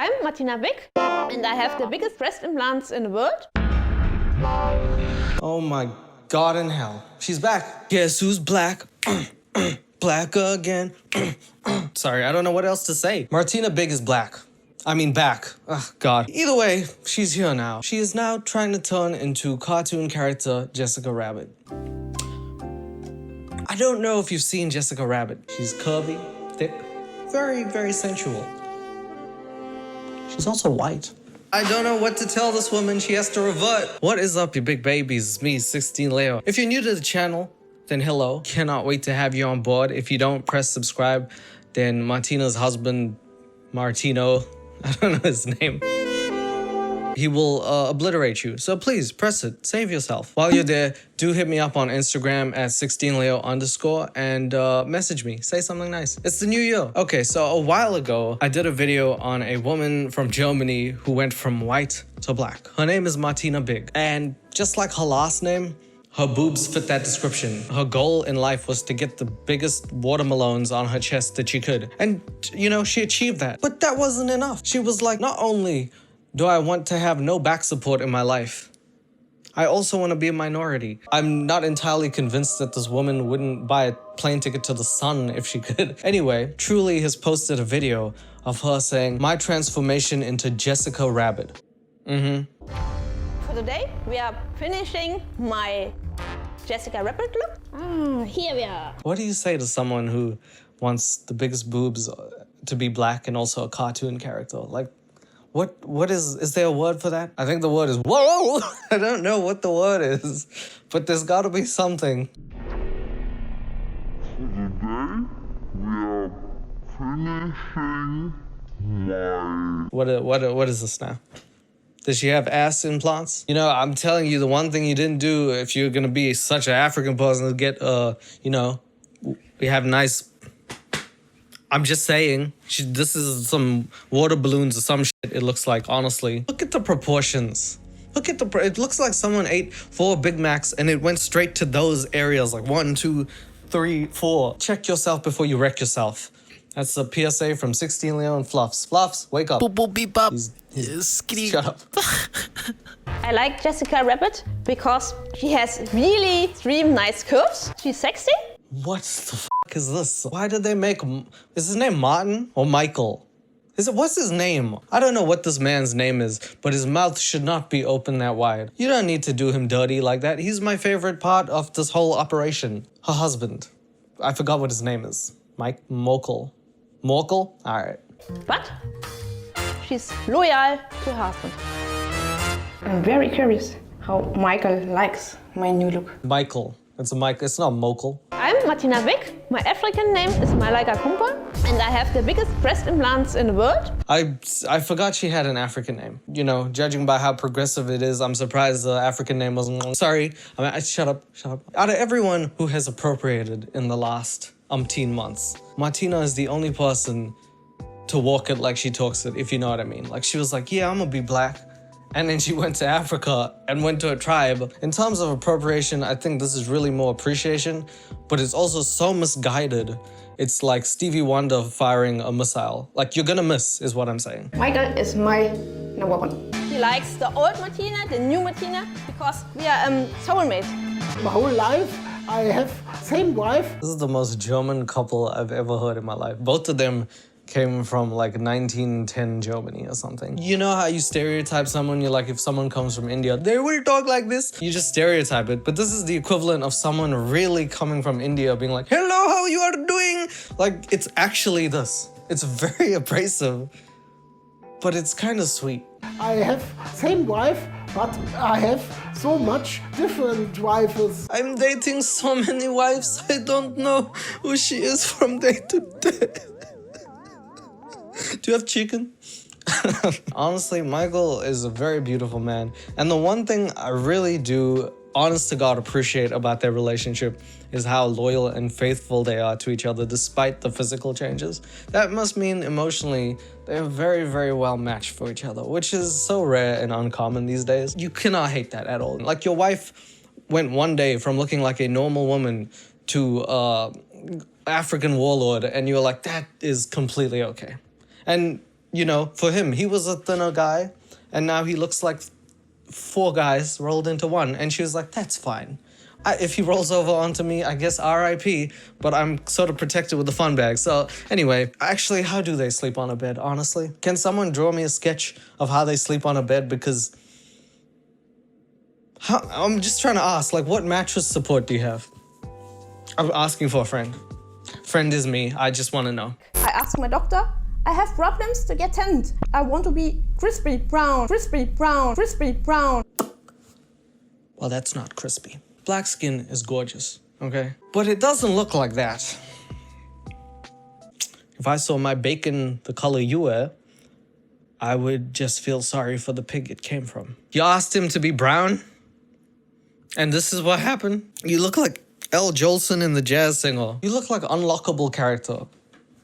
I'm Martina Big, and I have the biggest breast implants in the world. Oh my God in hell. She's back. Guess who's black? Black again. Sorry, I don't know what else to say. Martina Big is black. I mean back. Oh God. Either way, she's here now. She is now trying to turn into cartoon character Jessica Rabbit. I don't know if you've seen Jessica Rabbit. She's curvy, thick, very, very sensual. She's also white. I don't know what to tell this woman. She has to revert. What is up, you big babies? It's me, 16leo. If you're new to the channel, then hello. Cannot wait to have you on board. If you don't press subscribe, then Martina's husband, Martino, I don't know his name, he will obliterate you. So please press it, save yourself. While you're there, do hit me up on Instagram at 16leo_ and message me, say something nice. It's the new year. Okay, so a while ago, I did a video on a woman from Germany who went from white to black. Her name is Martina Big. And just like her last name, her boobs fit that description. Her goal in life was to get the biggest watermelons on her chest that she could. And you know, she achieved that. But that wasn't enough. She was like, not only do I want to have no back support in my life, I also want to be a minority. I'm not entirely convinced that this woman wouldn't buy a plane ticket to the sun if she could. Anyway, Truly has posted a video of her saying, my transformation into Jessica Rabbit. For today, we are finishing my Jessica Rabbit look. Here we are. What do you say to someone who wants the biggest boobs to be black and also a cartoon character? Like, what is there a word for that? I think the word is whoa. I don't know what the word is, but there's gotta be something. Today, we are finishing my... What is this now? Does she have ass implants? You know, I'm telling you, the one thing you didn't do if you're gonna be such an African person is get, you know, we have nice... I'm just saying, this is some water balloons or some shit, it looks like, honestly. Look at the proportions. Look at it looks like someone ate 4 Big Macs and it went straight to those areas, like 1, 2, 3, 4. Check yourself before you wreck yourself. That's a PSA from 16leo and Fluffs. Fluffs, wake up. Boop, boop, beep, bop. Shut up. I like Jessica Rabbit because she has really 3 nice curves. She's sexy. What the f is this? Why did they make... Is his name Martin or Michael? What's his name? I don't know what this man's name is, but his mouth should not be open that wide. You don't need to do him dirty like that. He's my favorite part of this whole operation. Her husband. I forgot what his name is. Mike Mokel. Mokel? All right. But she's loyal to her husband. I'm very curious how Michael likes my new look. Michael. It's a Mike. It's not Mokel. I'm Martina Big. My African name is Malaika Kumpa, and I have the biggest breast implants in the world. I forgot she had an African name. You know, judging by how progressive it is, I'm surprised the African name wasn't... Sorry. Shut up. Out of everyone who has appropriated in the last umpteen months, Martina is the only person to walk it like she talks it, if you know what I mean. Like, she was like, yeah, I'm gonna be black. And then she went to Africa and went to a tribe. In terms of appropriation, I think this is really more appreciation, but it's also so misguided. It's like Stevie Wonder firing a missile. Like, you're gonna miss, is what I'm saying. Michael is my number 1. He likes the old Martina, the new Martina, because we are soulmates. My whole life, I have same wife. This is the most German couple I've ever heard in my life. Both of them came from like 1910 Germany or something. You know how you stereotype someone? You're like, if someone comes from India, they will talk like this. You just stereotype it. But this is the equivalent of someone really coming from India being like, hello, how you are doing? Like, it's actually this. It's very abrasive, but it's kind of sweet. I have same wife, but I have so much different wives. I'm dating so many wives, I don't know who she is from day to day. Do you have chicken? Honestly, Michael is a very beautiful man. And the one thing I really do, honest to God, appreciate about their relationship is how loyal and faithful they are to each other despite the physical changes. That must mean emotionally they're very, very well matched for each other, which is so rare and uncommon these days. You cannot hate that at all. Like, your wife went one day from looking like a normal woman to African warlord, and you're like, that is completely okay. And You know, for him, he was a thinner guy, and now he looks like 4 guys rolled into one. And she was like, that's fine. If he rolls over onto me, I guess RIP, but I'm sort of protected with the fun bag. So anyway, actually, how do they sleep on a bed, honestly? Can someone draw me a sketch of how they sleep on a bed? Because I'm just trying to ask, like, what mattress support do you have? I'm asking for a friend. Friend is me. I just want to know. I asked my doctor, I have problems to get tanned. I want to be crispy brown, crispy brown, crispy brown. Well, that's not crispy. Black skin is gorgeous, okay? But it doesn't look like that. If I saw my bacon the color you were, I would just feel sorry for the pig it came from. You asked him to be brown, and this is what happened. You look like L. Jolson in the Jazz Singer. You look like an unlockable character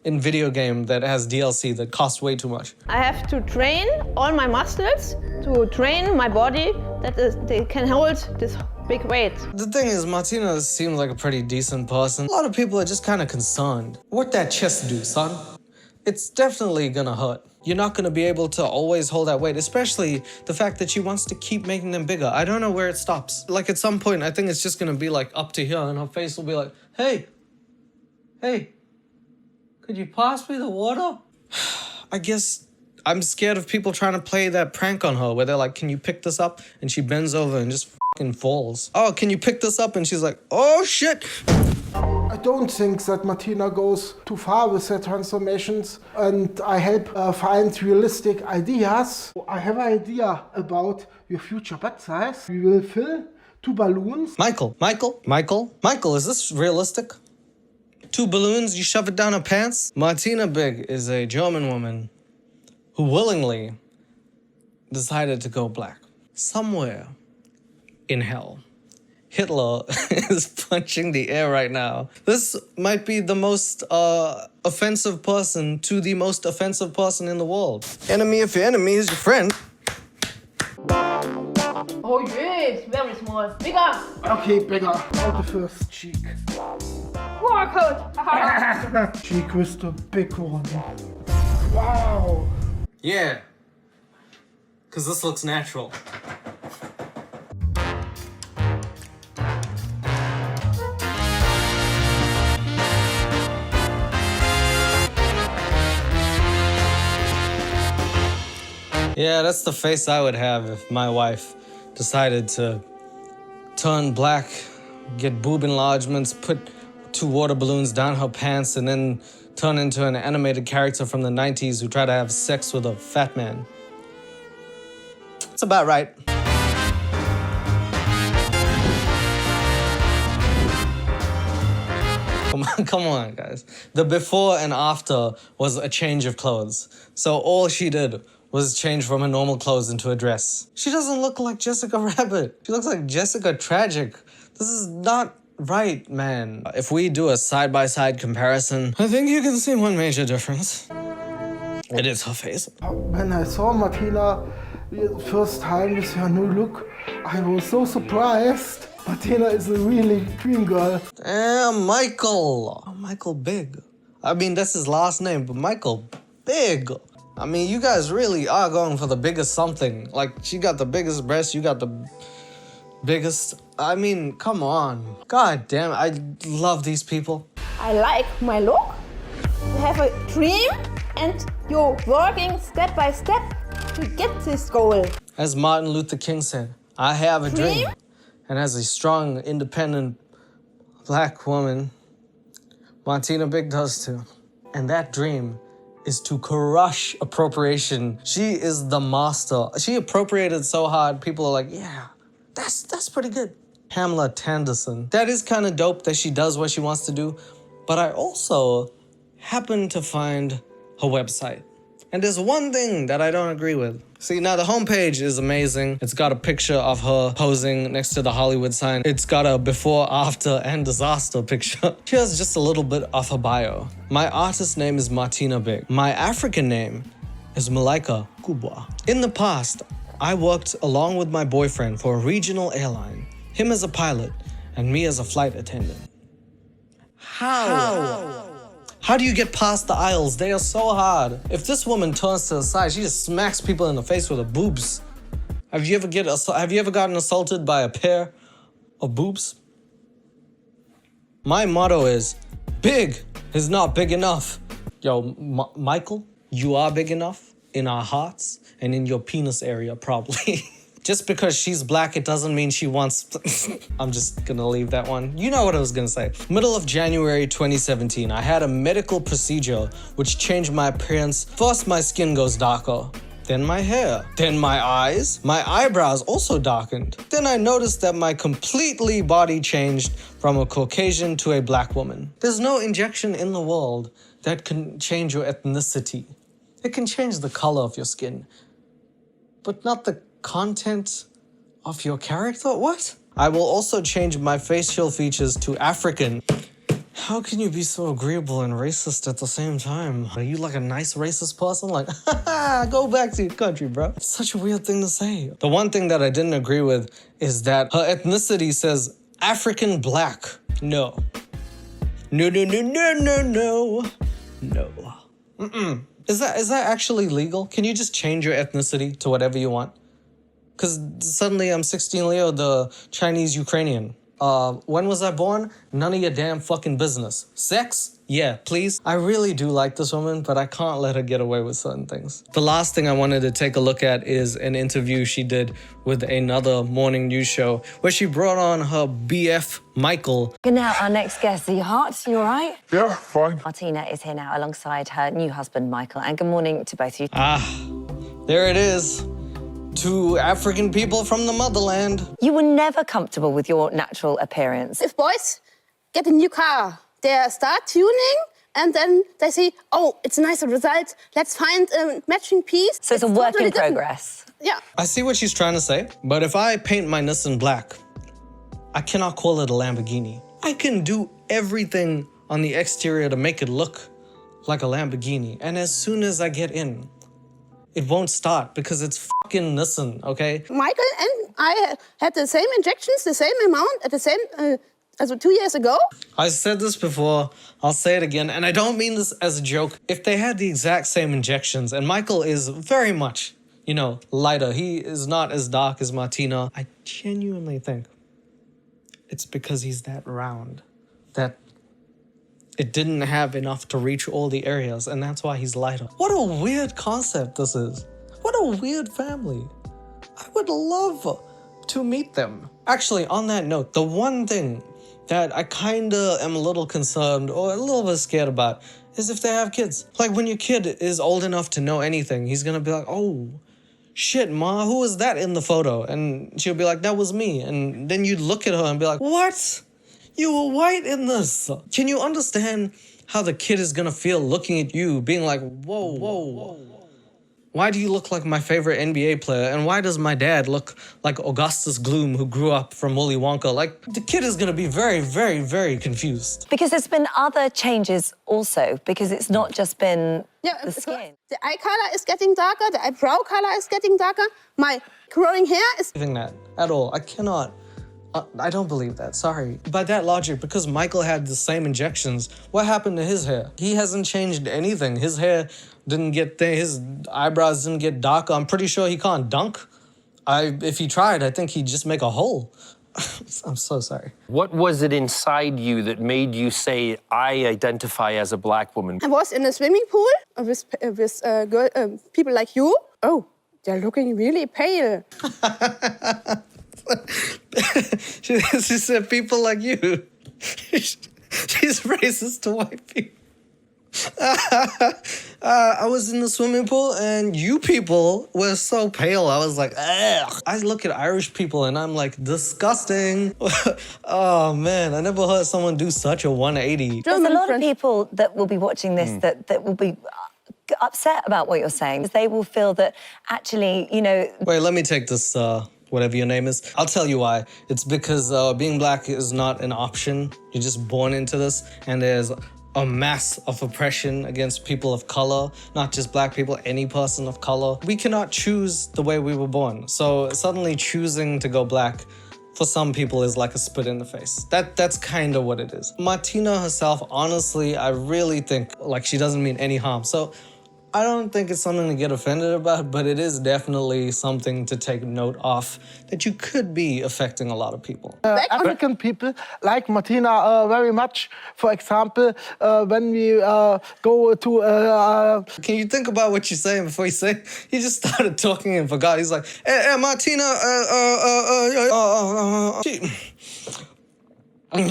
in video game that has DLC that costs way too much. I have to train all my muscles to train my body that they can hold this big weight. The thing is, Martina seems like a pretty decent person. A lot of people are just kind of concerned. What that chest do, son? It's definitely gonna hurt. You're not gonna be able to always hold that weight, especially the fact that she wants to keep making them bigger. I don't know where it stops. Like at some point, I think it's just gonna be like up to here and her face will be like, hey, could you pass me the water? I guess I'm scared of people trying to play that prank on her where they're like, can you pick this up? And she bends over and just fucking falls. Oh, can you pick this up? And she's like, oh shit. I don't think that Martina goes too far with her transformations, and I help find realistic ideas. I have an idea about your future butt size. We will fill 2 balloons. Michael, is this realistic? 2 balloons, you shove it down her pants? Martina Big is a German woman who willingly decided to go black. Somewhere in hell, Hitler is punching the air right now. This might be the most offensive person to the most offensive person in the world. Enemy of your enemy is your friend. Oh yes, very small. Bigger. Okay, bigger. Out the first cheek. Workout. Cheek with the big one. Wow. Yeah, because this looks natural. Yeah, that's the face I would have if my wife decided to turn black, get boob enlargements, put 2 water balloons down her pants, and then turn into an animated character from the 90s who tried to have sex with a fat man. It's about right. Come on, guys. The before and after was a change of clothes. So all she did was change from her normal clothes into a dress. She doesn't look like Jessica Rabbit. She looks like Jessica Tragic. This is not right, man. If we do a side-by-side comparison, I think you can see one major difference. It is her face. When I saw Martina the first time with her new look, I was so surprised. Martina is a really dream girl. Damn, Michael. Oh, Michael Big. I mean, that's his last name, but Michael Big. I mean, you guys really are going for the biggest something. Like, she got the biggest breasts, you got the biggest... I mean, come on. God damn, I love these people. I like my look. You have a dream and you're working step by step to get this goal. As Martin Luther King said, I have a dream. And as a strong, independent black woman, Martina Big does too. And that dream is to crush appropriation. She is the master. She appropriated so hard, people are like, yeah, that's pretty good. Pamela Tanderson. That is kind of dope that she does what she wants to do, but I also happened to find her website. And there's one thing that I don't agree with. See, now the homepage is amazing. It's got a picture of her posing next to the Hollywood sign. It's got a before, after, and disaster picture. Here's just a little bit of her bio. My artist name is Martina Big. My African name is Malaika Kubwa. In the past, I worked along with my boyfriend for a regional airline. Him as a pilot, and me as a flight attendant. How How do you get past the aisles? They are so hard. If this woman turns to the side, she just smacks people in the face with her boobs. Have you ever gotten assaulted by a pair of boobs? My motto is, big is not big enough. Yo, Michael, you are big enough in our hearts and in your penis area, probably. Just because she's black, it doesn't mean she wants... I'm just gonna leave that one. You know what I was gonna say. Middle of January 2017, I had a medical procedure which changed my appearance. First, my skin goes darker. Then my hair. Then my eyes. My eyebrows also darkened. Then I noticed that my completely body changed from a Caucasian to a black woman. There's no injection in the world that can change your ethnicity. It can change the color of your skin, but not the content of your character? What? I will also change my facial features to African. How can you be so agreeable and racist at the same time? Are you like a nice racist person? Like, go back to your country, bro. It's such a weird thing to say. The one thing that I didn't agree with is that her ethnicity says African black. No. No, no, no, no, no, no. No. Mm-mm. Is that actually legal? Can you just change your ethnicity to whatever you want? Because suddenly I'm 16leo, the Chinese Ukrainian. When was I born? None of your damn fucking business. Sex? Yeah, please. I really do like this woman, but I can't let her get away with certain things. The last thing I wanted to take a look at is an interview she did with another morning news show where she brought on her BF, Michael. Now, our next guest, the Heart, you all right? Yeah, fine. Martina is here now alongside her new husband, Michael. And good morning to both of you. There it is. Two African people from the motherland. You were never comfortable with your natural appearance. If boys get a new car, they start tuning and then they say, oh, it's a nice result. Let's find a matching piece. So it's a work totally in progress. Yeah. I see what she's trying to say, but if I paint my Nissan black, I cannot call it a Lamborghini. I can do everything on the exterior to make it look like a Lamborghini. And as soon as I get in, it won't start because it's fucking Nissan, okay? Michael and I had the same injections, the same amount at the same, as 2 years ago. I said this before, I'll say it again, and I don't mean this as a joke. If they had the exact same injections, and Michael is very much, you know, lighter. He is not as dark as Martina. I genuinely think it's because he's that round, that it didn't have enough to reach all the areas, and that's why he's lighter. What a weird concept this is. What a weird family. I would love to meet them. Actually, on that note, the one thing that I kinda am a little concerned or a little bit scared about is if they have kids. Like when your kid is old enough to know anything, he's gonna be like, oh, shit, Ma, who was that in the photo? And she'll be like, that was me. And then you'd look at her and be like, what? You were white in this. Can you understand how the kid is gonna feel looking at you, being like, whoa, whoa, whoa. Why do you look like my favorite NBA player? And why does my dad look like Augustus Gloom, who grew up from Willy Wonka? Like, the kid is gonna be very, very, very confused. Because there's been other changes also, because it's not just been the skin. The eye color is getting darker, the eyebrow color is getting darker, my growing hair is... That at all, I cannot. I don't believe that, sorry. By that logic, because Michael had the same injections, what happened to his hair? He hasn't changed anything. His hair didn't get thin, his eyebrows didn't get darker. I'm pretty sure he can't dunk. If he tried, I think he'd just make a hole. I'm so sorry. What was it inside you that made you say, I identify as a black woman? I was in a swimming pool with people like you. Oh, they're looking really pale. She said people like you. She's racist to white people. I was in the swimming pool and you people were so pale. I was like, ugh. I look at Irish people and I'm like, disgusting. Oh man, I never heard someone do such a 180. There's a lot of people that will be watching this that will be upset about what you're saying. They will feel that actually, you know... Wait, let me take this, whatever your name is. I'll tell you why. It's because being black is not an option. You're just born into this, and there's a mass of oppression against people of color, not just black people, any person of color. We cannot choose the way we were born. So suddenly choosing to go black for some people is like a spit in the face. That's kind of what it is. Martina herself, honestly, I really think like she doesn't mean any harm. So I don't think it's something to get offended about, but it is definitely something to take note of that you could be affecting a lot of people. African people like Martina very much. For example, when we go to... Can you think about what you're saying before you say? He just started talking and forgot. He's like, Martina,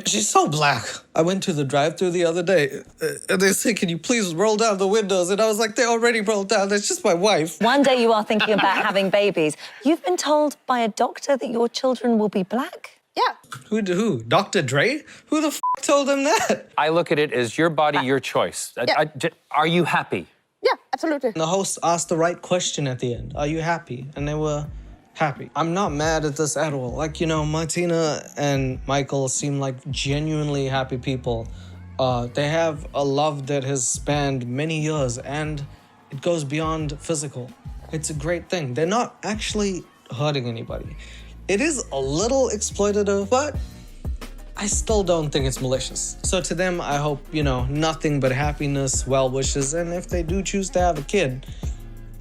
she's so black. I went to the drive-thru the other day, and they said, can you please roll down the windows? And I was like, they already rolled down. That's just my wife. One day you are thinking about having babies. You've been told by a doctor that your children will be black? Yeah. Who? Dr. Dre? Who the f told him that? I look at it as your body, your choice. Are you happy? Yeah, absolutely. The host asked the right question at the end. Are you happy? And they were happy. I'm not mad at this at all. Like, you know, Martina and Michael seem like genuinely happy people. They have a love that has spanned many years, and it goes beyond physical. It's a great thing. They're not actually hurting anybody. It is a little exploitative, but I still don't think it's malicious. So to them, I hope, you know, nothing but happiness, well wishes, and if they do choose to have a kid,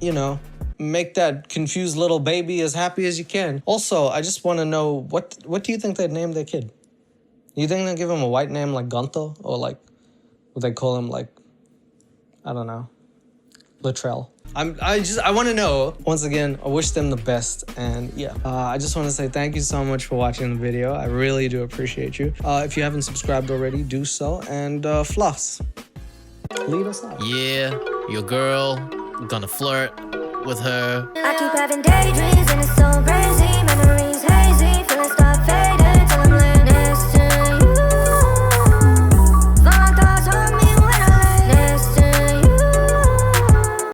you know, make that confused little baby as happy as you can. Also, I just want to know, what do you think they'd name their kid? You think they'll give him a white name like Gunther? Or like, would they call him like, I don't know, Latrell? I want to know. Once again, I wish them the best, and yeah. I just want to say thank you so much for watching the video. I really do appreciate you. If you haven't subscribed already, do so, and fluffs, lead us out. Yeah, your girl, gonna flirt with her. I keep having daydreams and it's so crazy memories.